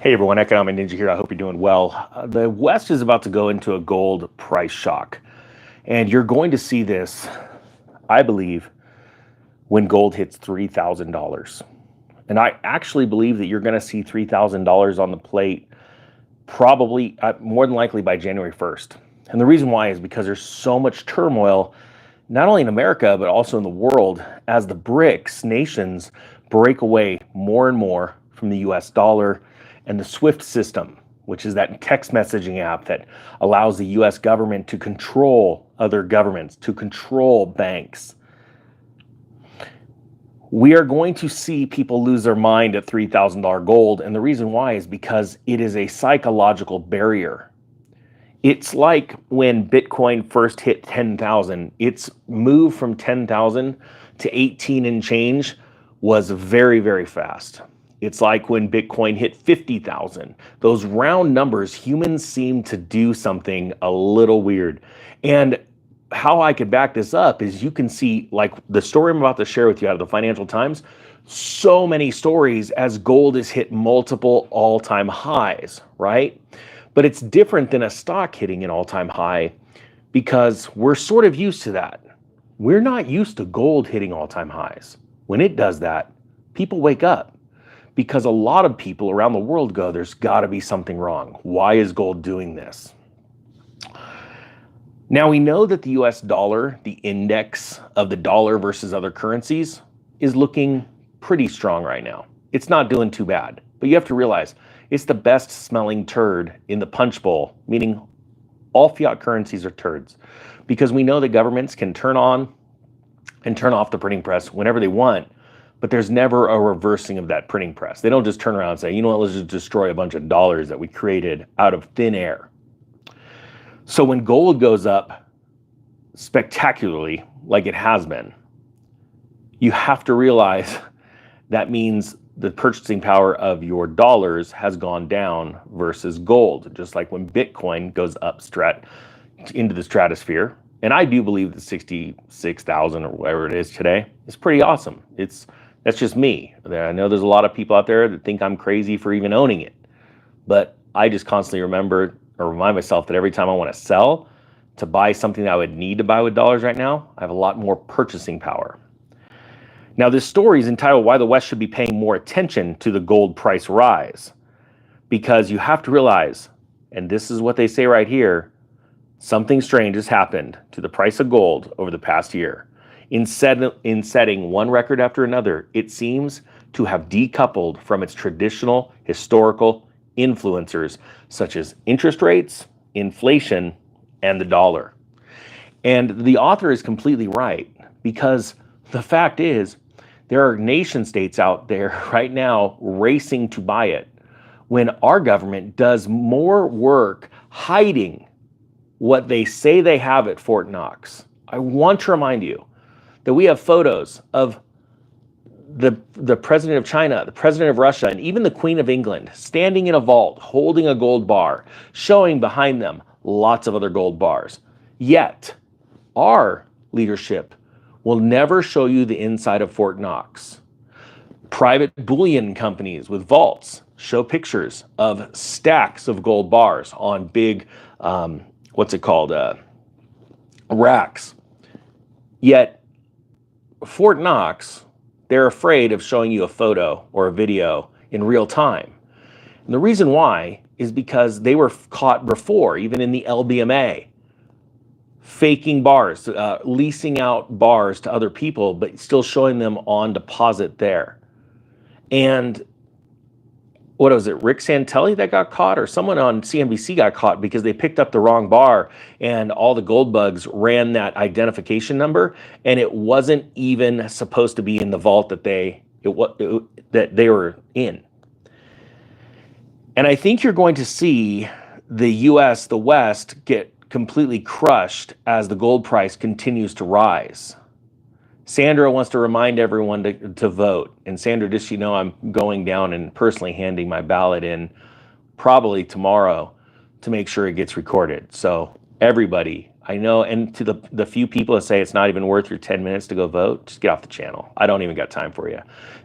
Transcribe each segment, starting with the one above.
Hey everyone, Economic Ninja here. I hope you're doing well. The West is about to go into a gold price shock. And you're going to see this, I believe, when gold hits $3,000. And I actually believe that you're going to see $3,000 on the plate probably more than likely by January 1st. And the reason why is because there's so much turmoil, not only in America, but also in the world, as the BRICS nations break away more and more from the US dollar and the SWIFT system, which is that text messaging app that allows the US government to control other governments, to control banks. We are going to see people lose their mind at $3,000 gold. And the reason why is because it is a psychological barrier. It's like when Bitcoin first hit 10,000, its move from 10,000 to 18 and change was very, very fast. It's like when Bitcoin hit 50,000. Those round numbers, humans seem to do something a little weird. And how I could back this up is you can see, like the story I'm about to share with you out of the Financial Times, so many stories as gold has hit multiple all-time highs, right? But it's different than a stock hitting an all-time high because we're sort of used to that. We're not used to gold hitting all-time highs. When it does that, people wake up. Because a lot of people around the world go, there's got to be something wrong. Why is gold doing this? Now we know that the US dollar, the index of the dollar versus other currencies, is looking pretty strong right now. It's not doing too bad, but you have to realize it's the best smelling turd in the punch bowl, meaning all fiat currencies are turds. Because we know that governments can turn on and turn off the printing press whenever they want, but there's never a reversing of that printing press. They don't just turn around and say, you know what, let's just destroy a bunch of dollars that we created out of thin air. So when gold goes up spectacularly, like it has been, you have to realize that means the purchasing power of your dollars has gone down versus gold, just like when Bitcoin goes up into the stratosphere. And I do believe that 66,000 or whatever it is today is pretty awesome. That's just me. I know there's a lot of people out there that think I'm crazy for even owning it. But I just constantly remind myself that every time I want to sell to buy something that I would need to buy with dollars right now, I have a lot more purchasing power. Now, this story is entitled Why the West Should Be Paying More Attention to the Gold Price Rise. Because you have to realize, and this is what they say right here, something strange has happened to the price of gold over the past year. In setting one record after another, it seems to have decoupled from its traditional historical influencers, such as interest rates, inflation, and the dollar. And the author is completely right, because the fact is, there are nation states out there right now racing to buy it, when our government does more work hiding what they say they have at Fort Knox. I want to remind you that we have photos of the president of China, the president of Russia, and even the Queen of England standing in a vault, holding a gold bar, showing behind them lots of other gold bars. Yet, our leadership will never show you the inside of Fort Knox. Private bullion companies with vaults show pictures of stacks of gold bars on big, racks. Yet, Fort Knox, they're afraid of showing you a photo or a video in real time. And the reason why is because they were caught before, even in the LBMA, faking bars, leasing out bars to other people, but still showing them on deposit there. And what was it, Rick Santelli that got caught, or someone on CNBC got caught because they picked up the wrong bar and all the gold bugs ran that identification number, and it wasn't even supposed to be in the vault that they were in. And I think you're going to see the US, the West, get completely crushed as the gold price continues to rise. Sandra wants to remind everyone to vote. And Sandra, just so you know, I'm going down and personally handing my ballot in probably tomorrow to make sure it gets recorded. So everybody, I know, and to the few people that say it's not even worth your 10 minutes to go vote, just get off the channel. I don't even got time for you.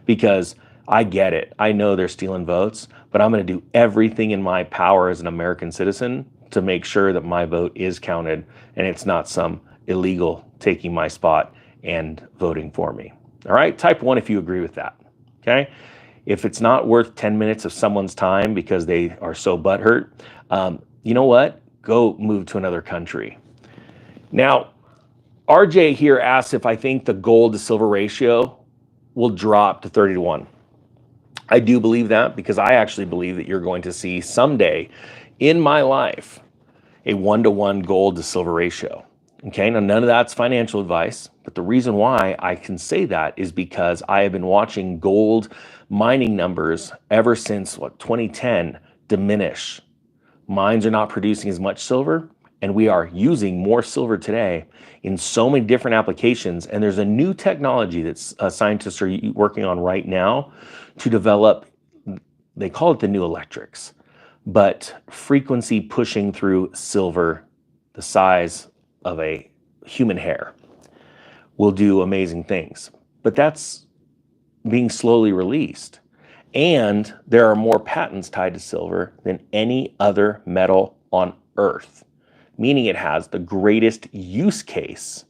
Because I get it. I know they're stealing votes, but I'm going to do everything in my power as an American citizen to make sure that my vote is counted and it's not some illegal taking my spot and voting for me. All right, type 1 if you agree with that. Okay, if it's not worth 10 minutes of someone's time because they are so butthurt, you know what? Go move to another country. Now, RJ here asks if I think the gold to silver ratio will drop to 30 to 1. I do believe that, because I actually believe that you're going to see someday in my life a 1-to-1 gold to silver ratio. Okay, now none of that's financial advice, but the reason why I can say that is because I have been watching gold mining numbers ever since 2010 diminish. Mines are not producing as much silver, and we are using more silver today in so many different applications. And there's a new technology that scientists are working on right now to develop, they call it the new electrics, but frequency pushing through silver the size of a human hair will do amazing things. But that's being slowly released. And there are more patents tied to silver than any other metal on Earth, meaning it has the greatest use case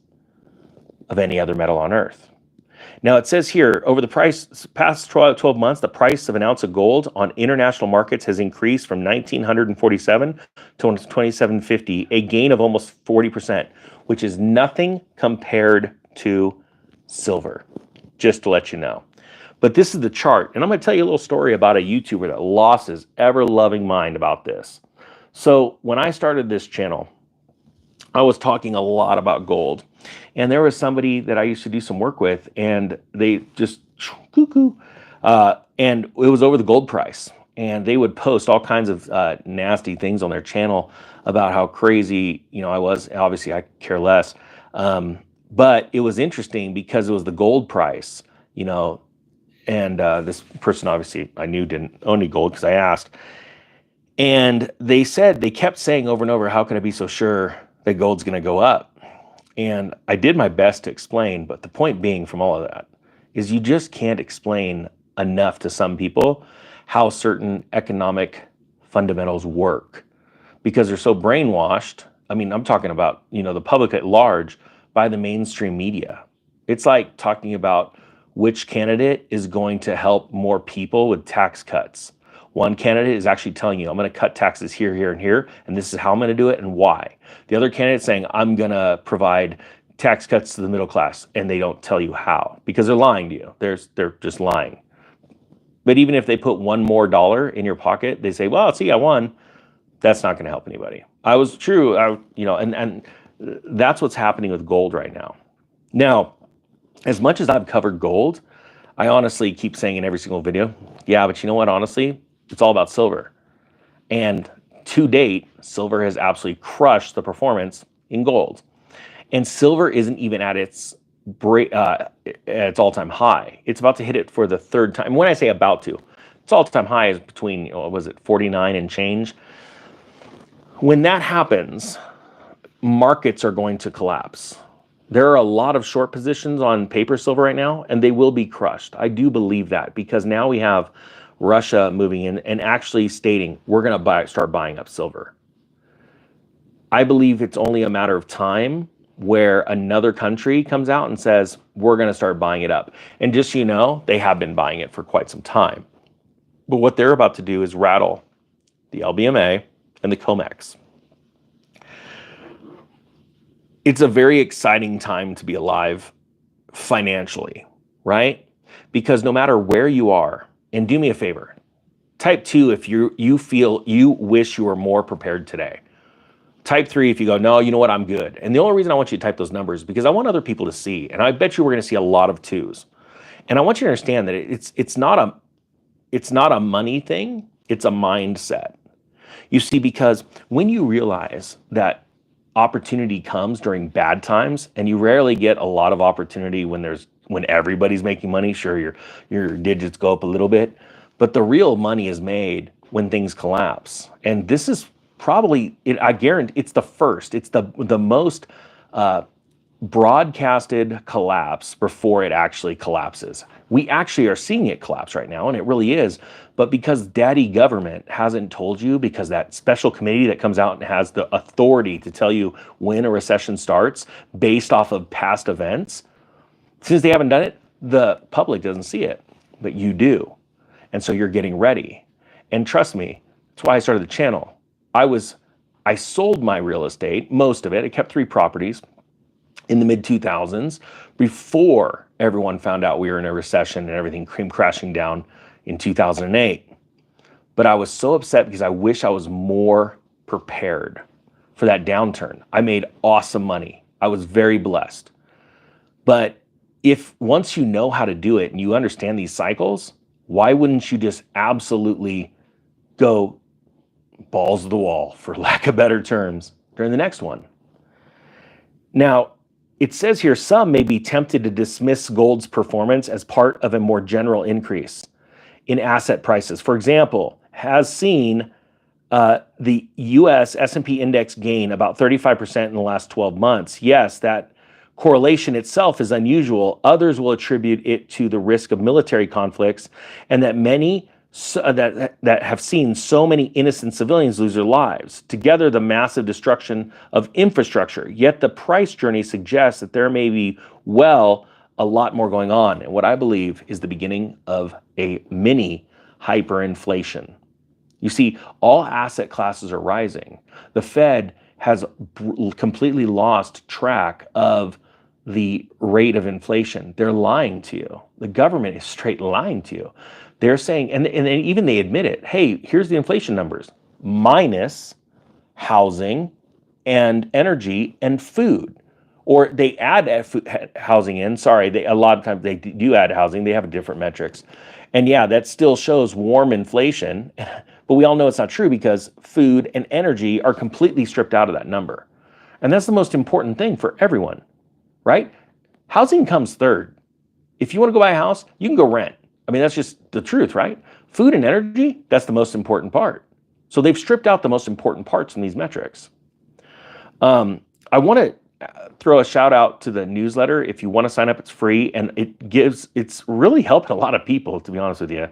of any other metal on Earth. Now it says here, over the past 12 months, the price of an ounce of gold on international markets has increased from 1,947 to 2,750, a gain of almost 40%, which is nothing compared to silver, just to let you know. But this is the chart, and I'm going to tell you a little story about a YouTuber that lost his ever-loving mind about this. So when I started this channel, I was talking a lot about gold, and there was somebody that I used to do some work with, and they just cuckoo, and it was over the gold price, and they would post all kinds of nasty things on their channel about how crazy, I was. Obviously, I care less, but it was interesting because it was the gold price, and this person obviously I knew didn't own any gold because I asked, and they kept saying over and over, how can I be so sure that gold's going to go up? And I did my best to explain, but the point being from all of that is you just can't explain enough to some people how certain economic fundamentals work, because they're so brainwashed. I mean, I'm talking about, the public at large by the mainstream media. It's like talking about which candidate is going to help more people with tax cuts. One candidate is actually telling you, I'm going to cut taxes here, here, and here, and this is how I'm going to do it and why. The other candidate is saying, I'm going to provide tax cuts to the middle class, and they don't tell you how, because they're lying to you. They're just lying. But even if they put one more dollar in your pocket, they say, well, see, I won. That's not going to help anybody. I was true, and that's what's happening with gold right now. Now, as much as I've covered gold, I honestly keep saying in every single video, yeah, but you know what, honestly, it's all about silver. And to date, silver has absolutely crushed the performance in gold. And silver isn't even at its all-time high. It's about to hit it for the third time. When I say about to, its all-time high is between, 49 and change. When that happens, markets are going to collapse. There are a lot of short positions on paper silver right now, and they will be crushed. I do believe that, because now we have Russia moving in and actually stating, we're going to start buying up silver. I believe it's only a matter of time where another country comes out and says, we're going to start buying it up. And just so you know, they have been buying it for quite some time. But what they're about to do is rattle the LBMA and the COMEX. It's a very exciting time to be alive financially, right? Because no matter where you are, and do me a favor, type 2 if you feel you wish you were more prepared today. Type 3 if you go, no, you know what, I'm good. And the only reason I want you to type those numbers is because I want other people to see, and I bet you we're going to see a lot of 2s. And I want you to understand that it's not a money thing, it's a mindset. You see, because when you realize that opportunity comes during bad times, and you rarely get a lot of opportunity when everybody's making money. Sure, your digits go up a little bit, but the real money is made when things collapse. And this is probably, I guarantee, it's the first. It's the most broadcasted collapse before it actually collapses. We actually are seeing it collapse right now, and it really is. But because daddy government hasn't told you, because that special committee that comes out and has the authority to tell you when a recession starts based off of past events, since they haven't done it, the public doesn't see it, but you do. And so you're getting ready. And trust me, that's why I started the channel. I sold my real estate, most of it. I kept 3 properties in the mid 2000s before everyone found out we were in a recession and everything came crashing down in 2008. But I was so upset because I wish I was more prepared for that downturn. I made awesome money. I was very blessed. But if once you know how to do it and you understand these cycles, why wouldn't you just absolutely go balls to the wall, for lack of better terms, during the next one? Now, it says here, some may be tempted to dismiss gold's performance as part of a more general increase in asset prices. For example, has seen the US S&P index gain about 35% in the last 12 months. Yes, that correlation itself is unusual. Others will attribute it to the risk of military conflicts, and that many that have seen so many innocent civilians lose their lives. Together, the massive destruction of infrastructure. Yet the price journey suggests that there may be, well, a lot more going on. And what I believe is the beginning of a mini hyperinflation. You see, all asset classes are rising. The Fed has completely lost track of the rate of inflation. They're lying to you. The government is straight lying to you. They're saying, and even they admit it, hey, here's the inflation numbers, minus housing and energy and food. Or they add housing in, sorry, a lot of times they do add housing, they have different metrics. And yeah, that still shows warm inflation, but we all know it's not true because food and energy are completely stripped out of that number. And that's the most important thing for everyone, right? Housing comes third. If you want to go buy a house, you can go rent. I mean, that's just the truth, right? Food and energy, that's the most important part. So they've stripped out the most important parts in these metrics. I want to throw a shout out to the newsletter. If you want to sign up, it's free, and it's really helping a lot of people, to be honest with you.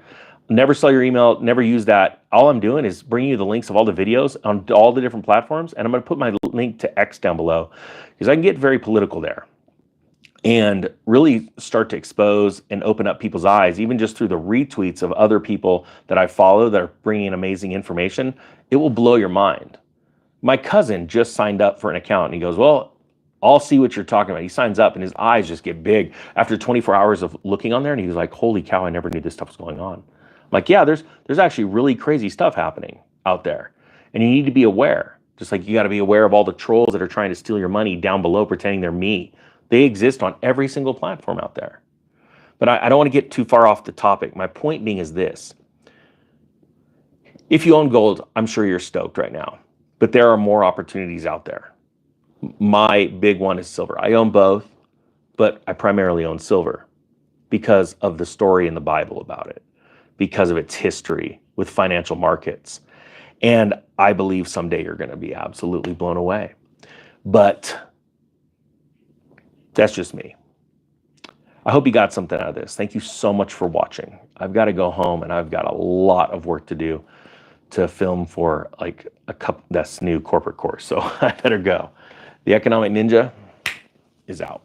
Never sell your email, never use that. All I'm doing is bringing you the links of all the videos on all the different platforms, and I'm going to put my link to X down below because I can get very political there and really start to expose and open up people's eyes, even just through the retweets of other people that I follow that are bringing amazing information. It will blow your mind. My cousin just signed up for an account, and he goes, well, I'll see what you're talking about. He signs up, and his eyes just get big after 24 hours of looking on there, and he was like, holy cow, I never knew this stuff was going on. I'm like, yeah, there's actually really crazy stuff happening out there, and you need to be aware. Just like you got to be aware of all the trolls that are trying to steal your money down below pretending they're me. They exist on every single platform out there. But I don't want to get too far off the topic. My point being is this. If you own gold, I'm sure you're stoked right now. But there are more opportunities out there. My big one is silver. I own both, but I primarily own silver because of the story in the Bible about it, because of its history with financial markets. And I believe someday you're going to be absolutely blown away. But that's just me. I hope you got something out of this. Thank you so much for watching. I've got to go home and I've got a lot of work to do to film for like that's new corporate course. So I better go. The Economic Ninja is out.